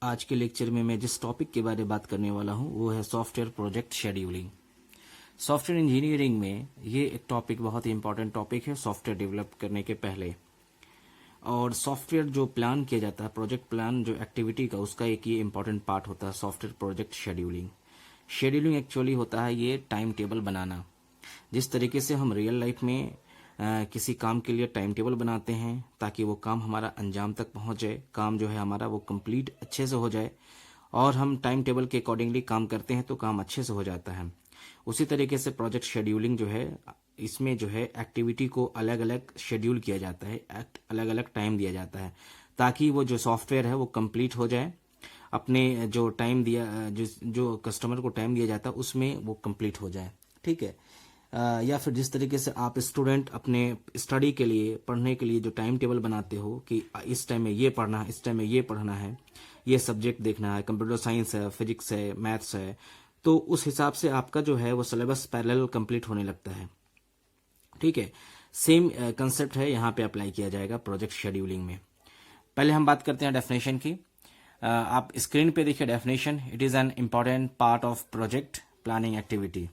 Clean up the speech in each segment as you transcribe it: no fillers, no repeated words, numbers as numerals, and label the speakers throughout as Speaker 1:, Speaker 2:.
Speaker 1: आज के लेक्चर में मैं जिस टॉपिक के बारे में बात करने वाला हूं वो है software project scheduling. Software engineering में ये एक टॉपिक बहुत ही इंपॉर्टेंट टॉपिक है सॉफ्टवेयर डेवलप करने के पहले। और सॉफ्टवेयर जो प्लान किया जाता है, प्रोजेक्ट प्लान जो एक्टिविटी का, उसका एक ये इंपॉर्टेंट पार्ट होता है software project scheduling. Scheduling actually होता है ये टाइम टेबल बनाना। जिस तरीके से हम रियल लाइफ में किसी काम के लिए टाइम टेबल बनाते हैं ताकि वो काम हमारा अंजाम तक पहुंच जाए, काम जो है हमारा वो कंप्लीट अच्छे से हो जाए, और हम टाइम टेबल के अकॉर्डिंगली काम करते हैं तो काम अच्छे से हो जाता है। उसी तरीके से प्रोजेक्ट शेड्यूलिंग जो है, इसमें जो है एक्टिविटी को अलग अलग शेड्यूल किया जाता है, अलग अलग टाइम दिया जाता है ताकि वो जो सॉफ्टवेयर है वो कंप्लीट हो जाए, अपने जो टाइम दिया, जो कस्टमर को टाइम दिया जाता है उसमें वो कंप्लीट हो जाए। ठीक है। या फिर जिस तरीके से आप स्टूडेंट अपने स्टडी के लिए, पढ़ने के लिए जो टाइम टेबल बनाते हो कि इस टाइम में ये पढ़ना है, इस टाइम में ये पढ़ना है, ये सब्जेक्ट देखना है, कंप्यूटर साइंस है, फिजिक्स है, मैथ्स है, तो उस हिसाब से आपका जो है वो सिलेबस पैरेलल कंप्लीट होने लगता है। ठीक है। सेम कंसेप्ट है यहाँ पे अप्लाई किया जाएगा प्रोजेक्ट शेड्यूलिंग में। पहले हम बात करते हैं डेफिनेशन की। आप स्क्रीन पे देखिए definition. It is an important part of project planning activity.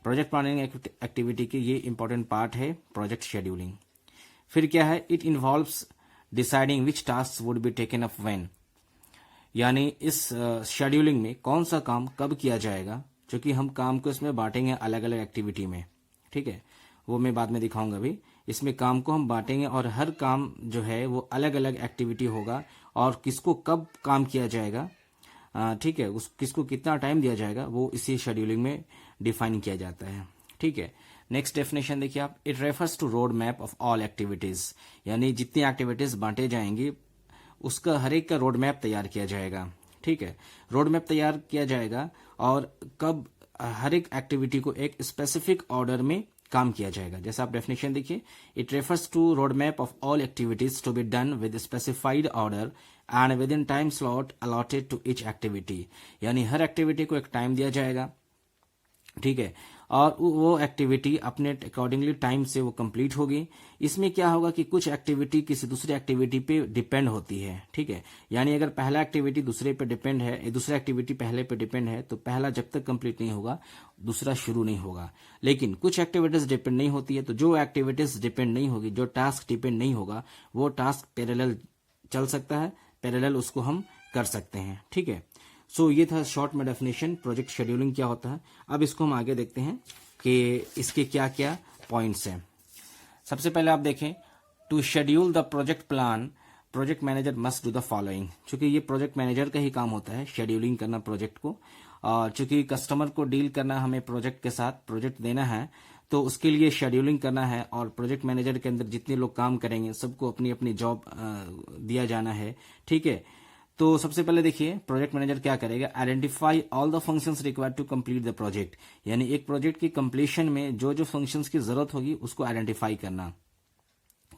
Speaker 1: Project planning activity की ये इंपॉर्टेंट पार्ट है प्रोजेक्ट शेड्यूलिंग। फिर क्या है, it involves deciding which task would be taken up when, यानी इस शेड्यूलिंग में कौन सा काम कब किया जाएगा, क्योंकि हम काम को इसमें बांटेंगे अलग अलग एक्टिविटी में। ठीक है, वो मैं बाद में दिखाऊंगा भी। इसमें काम को हम बांटेंगे और हर काम जो है वो अलग अलग एक्टिविटी होगा, और किसको कब काम किया जाएगा, ठीक है, उस किसको कितना टाइम दिया जाएगा, वो इसी शेड्यूलिंग में डिफाइन किया जाता है। ठीक है। नेक्स्ट डेफिनेशन देखिए आप। It refers to road map of all activities, यानी जितनी एक्टिविटीज बांटे जाएंगी उसका हर एक का रोड मैप तैयार किया जाएगा। ठीक है, रोड मैप तैयार किया जाएगा और कब हर एक एक्टिविटी को एक स्पेसिफिक ऑर्डर में काम किया जाएगा। जैसे आप डेफिनेशन देखिए। It refers to road map of all activities to be done with specified order and within time slot allotted to each activity, यानी हर एक्टिविटी को एक टाइम दिया जाएगा। ठीक है, और वो एक्टिविटी अपने अकॉर्डिंगली टाइम से वो कंप्लीट होगी। इसमें क्या होगा कि कुछ एक्टिविटी किसी दूसरी एक्टिविटी पे डिपेंड होती है। ठीक है, यानी अगर पहला एक्टिविटी दूसरे पे डिपेंड है, दूसरा एक्टिविटी पहले पे डिपेंड है, तो पहला जब तक कंप्लीट नहीं होगा दूसरा शुरू नहीं होगा। लेकिन कुछ एक्टिविटीज डिपेंड नहीं होती है, तो जो एक्टिविटीज डिपेंड नहीं होगी, जो टास्क डिपेंड नहीं होगा, वो टास्क पैरेलल चल सकता है, पैरेलल उसको हम कर सकते हैं। ठीक है। सो ये था शॉर्ट में डेफिनेशन प्रोजेक्ट शेड्यूलिंग क्या होता है। अब इसको हम आगे देखते हैं कि इसके क्या क्या पॉइंट्स हैं। सबसे पहले आप देखें, to schedule the project plan project manager must do the following. चूंकि ये प्रोजेक्ट मैनेजर का ही काम होता है शेड्यूलिंग करना प्रोजेक्ट को, और चूंकि कस्टमर को डील करना, हमें प्रोजेक्ट के साथ प्रोजेक्ट देना है, तो उसके लिए शेड्यूलिंग करना है, और प्रोजेक्ट मैनेजर के अंदर जितने लोग काम करेंगे सबको अपनी अपनी जॉब दिया जाना है। ठीक है, तो सबसे पहले देखिए प्रोजेक्ट मैनेजर क्या करेगा, identify all the functions required to complete the project, यानी एक प्रोजेक्ट की कंप्लीशन में जो जो फंक्शंस की जरूरत होगी उसको आइडेंटिफाई करना।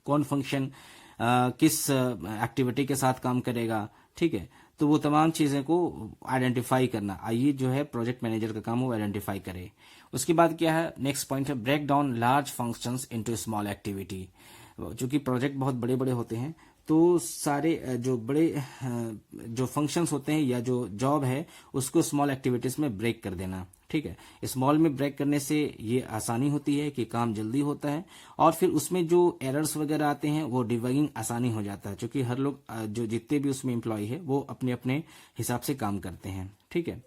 Speaker 1: कौन फंक्शन किस एक्टिविटी के साथ काम करेगा, ठीक है, तो वो तमाम चीजें को आइडेंटिफाई करना, आइए जो है प्रोजेक्ट मैनेजर का काम वो आइडेंटिफाई करे। उसके बाद क्या है, नेक्स्ट पॉइंट है break down large functions into small activity. चूंकि प्रोजेक्ट बहुत बड़े बड़े होते हैं, तो सारे जो बड़े जो फंक्शंस होते हैं या जो जॉब है उसको स्मॉल एक्टिविटीज में ब्रेक कर देना। ठीक है, स्मॉल में ब्रेक करने से ये आसानी होती है कि काम जल्दी होता है, और फिर उसमें जो एरर्स वगैरह आते हैं वो डिबगिंग आसानी हो जाता है, क्योंकि हर लोग जो जितने भी उसमें एम्प्लॉय है वो अपने अपने हिसाब से काम करते हैं। ठीक है,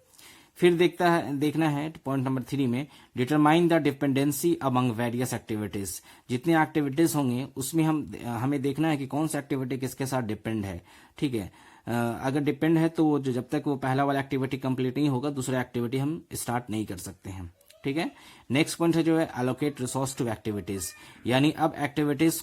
Speaker 1: फिर देखना है पॉइंट नंबर 3 में, determine the dependency among various activities. जितने एक्टिविटीज होंगे उसमें हमें देखना है कि कौन सा एक्टिविटी किसके साथ डिपेंड है। ठीक है, अगर डिपेंड है तो वो जब तक वो पहला वाला एक्टिविटी कंप्लीट नहीं होगा दूसरा एक्टिविटी हम स्टार्ट नहीं कर सकते हैं। ठीक है, नेक्स्ट पॉइंट है जो है एलोकेट रिसोर्स टू एक्टिविटीज, यानी अब एक्टिविटीज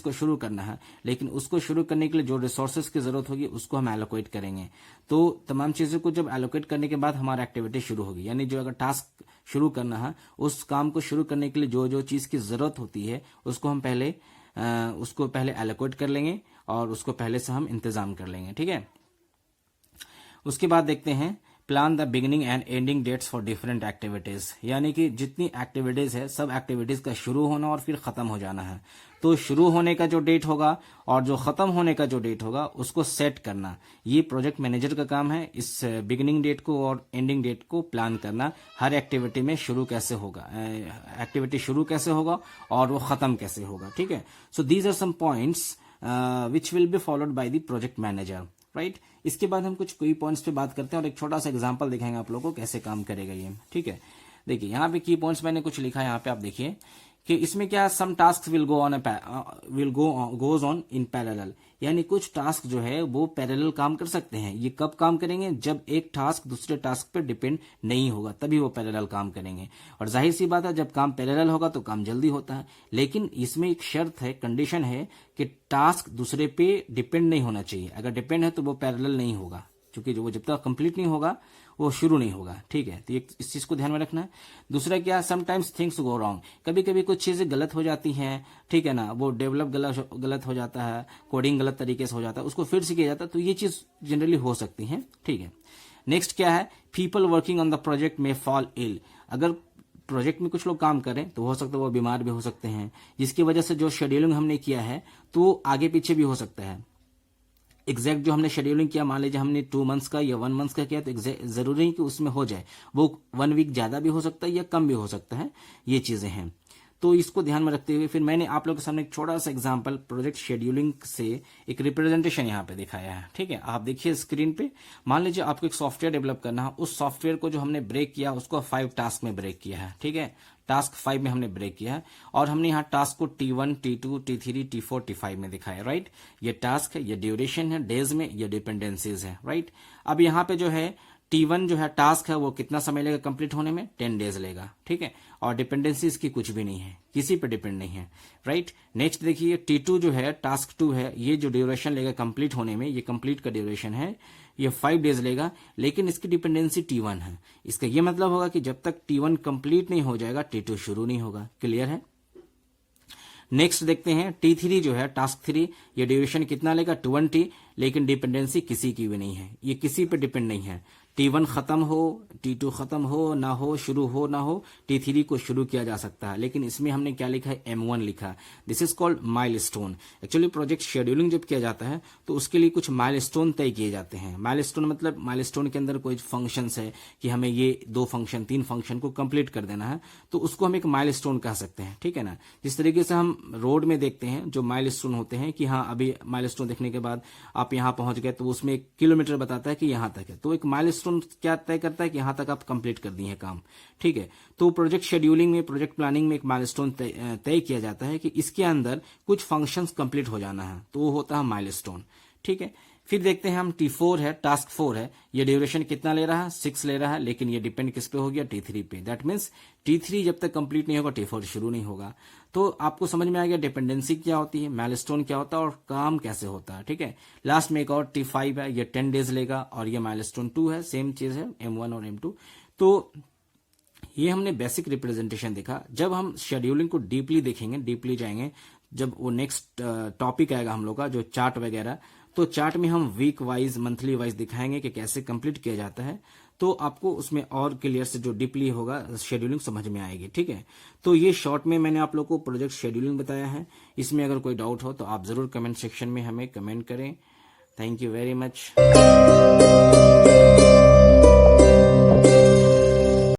Speaker 1: को शुरू करना है, लेकिन उसको शुरू करने के लिए जो रिसोर्सेज की जरूरत होगी उसको हम एलोकेट करेंगे। तो तमाम चीजों को जब एलोकेट करने के बाद हमारा एक्टिविटी शुरू होगी, यानी जो अगर टास्क शुरू करना है उस काम को शुरू करने के लिए जो जो चीज की जरूरत होती है उसको हम पहले एलोकेट कर लेंगे और उसको पहले से हम इंतजाम कर लेंगे। ठीक है, उसके बाद देखते हैं plan the beginning and ending dates for different activities, यानी कि जितनी एक्टिविटीज है सब एक्टिविटीज का शुरू होना और फिर खत्म हो जाना है। तो शुरू होने का जो डेट होगा और जो खत्म होने का जो डेट होगा उसको सेट करना, ये प्रोजेक्ट मैनेजर का काम है। इस बिगिनिंग डेट को और एंडिंग डेट को प्लान करना, हर एक्टिविटी में शुरू कैसे होगा, एक्टिविटी शुरू कैसे होगा और वो खत्म कैसे होगा। ठीक है, so these are some points which will be followed by the project manager, right. इसके बाद हम कुछ कोई पॉइंट्स पे बात करते हैं और एक छोटा सा एग्जांपल दिखाएंगे आप लोगों को कैसे काम करेगा ये। ठीक है, देखिए यहाँ पे की पॉइंट्स मैंने कुछ लिखा है, यहाँ पे आप देखिए कि इसमें क्या, some task will goes on in parallel, यानी कुछ टास्क जो है वो पैरेलल काम कर सकते हैं। ये कब काम करेंगे, जब एक टास्क दूसरे टास्क पर डिपेंड नहीं होगा तभी वो पैरेलल काम करेंगे। और जाहिर सी बात है जब काम पैरेलल होगा तो काम जल्दी होता है, लेकिन इसमें एक शर्त है, कंडीशन है कि टास्क दूसरे पे डिपेंड नहीं होना चाहिए। अगर डिपेंड है तो वो पैरेलल नहीं होगा, क्योंकि जो वो जब तक कंप्लीट नहीं होगा वो शुरू नहीं होगा। ठीक है, तो इस चीज को ध्यान में रखना है। दूसरा क्या, समटाइम्स थिंग्स गो रॉन्ग, कभी कभी कुछ चीजें गलत हो जाती हैं। ठीक है ना, वो डेवलप गलत हो जाता है, कोडिंग गलत तरीके से हो जाता है, उसको फिर से किया जाता है, तो ये चीज जनरली हो सकती है। ठीक है, नेक्स्ट क्या है, people working on the project में फॉल इल, अगर प्रोजेक्ट में कुछ लोग काम करें तो हो सकता है वो बीमार भी हो सकते हैं, जिसकी वजह से जो शेड्यूलिंग हमने किया है तो आगे पीछे भी हो सकता है। एग्जैक्ट जो हमने शेड्यूलिंग किया, मान लीजिए हमने 2 मंथ्स का या 1 मंथ्स का किया, तो जरूरी नहीं कि उसमें हो जाए, वो 1 वीक ज्यादा भी हो सकता है या कम भी हो सकता है, ये चीजें हैं। तो इसको ध्यान में रखते हुए फिर मैंने आप लोगों के सामने एक छोटा सा एग्जांपल प्रोजेक्ट शेड्यूलिंग से एक रिप्रेजेंटेशन यहाँ पे दिखाया है। ठीक है, आप देखिए स्क्रीन पे, मान लीजिए आपको एक सॉफ्टवेयर डेवलप करना है, उस सॉफ्टवेयर को जो हमने ब्रेक किया उसको 5 टास्क में ब्रेक किया है। ठीक है, टास्क 5 में हमने ब्रेक किया है और हमने यहाँ टास्क को T1, T2, T3, T4, T5 में दिखाया, राइट। ये टास्क है, ये ड्यूरेशन है डेज में, ये डिपेंडेंसीज है, राइट। अब यहाँ पे जो है T1 जो है टास्क है वो कितना समय लेगा कंप्लीट होने में, 10 डेज लेगा। ठीक है, और डिपेंडेंसीज की कुछ भी नहीं है, किसी पे डिपेंड नहीं है, राइट। नेक्स्ट देखिए T2 जो है टास्क 2 है, ये जो ड्यूरेशन लेगा कंप्लीट होने में, ये कंप्लीट का ड्यूरेशन है, ये 5 डेज लेगा, लेकिन इसकी डिपेंडेंसी T1 है। इसका ये मतलब होगा कि जब तक T1 कंप्लीट नहीं हो जाएगा T2 शुरू नहीं होगा। क्लियर है। नेक्स्ट देखते हैं T3 जो है टास्क 3, ये ड्यूरेशन कितना लेगा 20, लेकिन डिपेंडेंसी किसी की भी नहीं है, ये किसी पे डिपेंड नहीं है। T1 खत्म हो, T2 खत्म हो ना हो, शुरू हो ना हो, T3 को शुरू किया जा सकता है, लेकिन इसमें हमने क्या लिखा है, M1 लिखा। This is called milestone. Actually project scheduling जब किया जाता है तो उसके लिए कुछ माइलस्टोन तय किए जाते हैं। माइलस्टोन मतलब माइलस्टोन के अंदर कोई फंक्शंस है कि हमें ये 2 फंक्शन 3 फंक्शन को कंप्लीट कर देना है, तो उसको हम एक माइलस्टोन कह सकते हैं। ठीक है ना, जिस तरीके से हम रोड में देखते हैं जो माइलस्टोन होते हैं कि हाँ अभी माइलस्टोन देखने के बाद आप यहाँ पहुंच गए तो उसमें 1 किलोमीटर बताता है कि यहाँ तक है, तो एक माइलस्टोन क्या तय करता है कि यहां तक आप कंप्लीट कर दिए हैं काम। ठीक है, तो प्रोजेक्ट शेड्यूलिंग में, प्रोजेक्ट प्लानिंग में एक माइलस्टोन तय किया जाता है कि इसके अंदर कुछ फंक्शंस कंप्लीट हो जाना है, तो वो होता है माइलस्टोन। ठीक है, फिर देखते हैं हम T4 है, टास्क 4 है, ये ड्यूरेशन कितना ले रहा है, 6 ले रहा है, लेकिन ये डिपेंड किस पे हो गया, T3 पे। दैट मीन्स T3 जब तक कंप्लीट नहीं होगा T4 शुरू नहीं होगा। तो आपको समझ में आ गया डिपेंडेंसी क्या होती है, माइलस्टोन क्या होता है और काम कैसे होता है। ठीक है, लास्ट में एक और T5 है, ये 10 डेज लेगा और ये माइलस्टोन 2 है, सेम चीज है M1 और M2। तो ये हमने बेसिक रिप्रेजेंटेशन देखा। जब हम शेड्यूलिंग को डीपली देखेंगे, डीपली जाएंगे, जब वो नेक्स्ट टॉपिक आएगा हम लोग का जो चार्ट वगैरह, तो चार्ट में हम वीक वाइज, मंथली वाइज दिखाएंगे कि कैसे कंप्लीट किया जाता है, तो आपको उसमें और क्लियर से जो डीपली होगा शेड्यूलिंग समझ में आएगी। ठीक है, तो ये शॉर्ट में मैंने आप लोग को प्रोजेक्ट शेड्यूलिंग बताया है। इसमें अगर कोई डाउट हो तो आप जरूर कमेंट सेक्शन में हमें कमेंट करें। Thank you very much.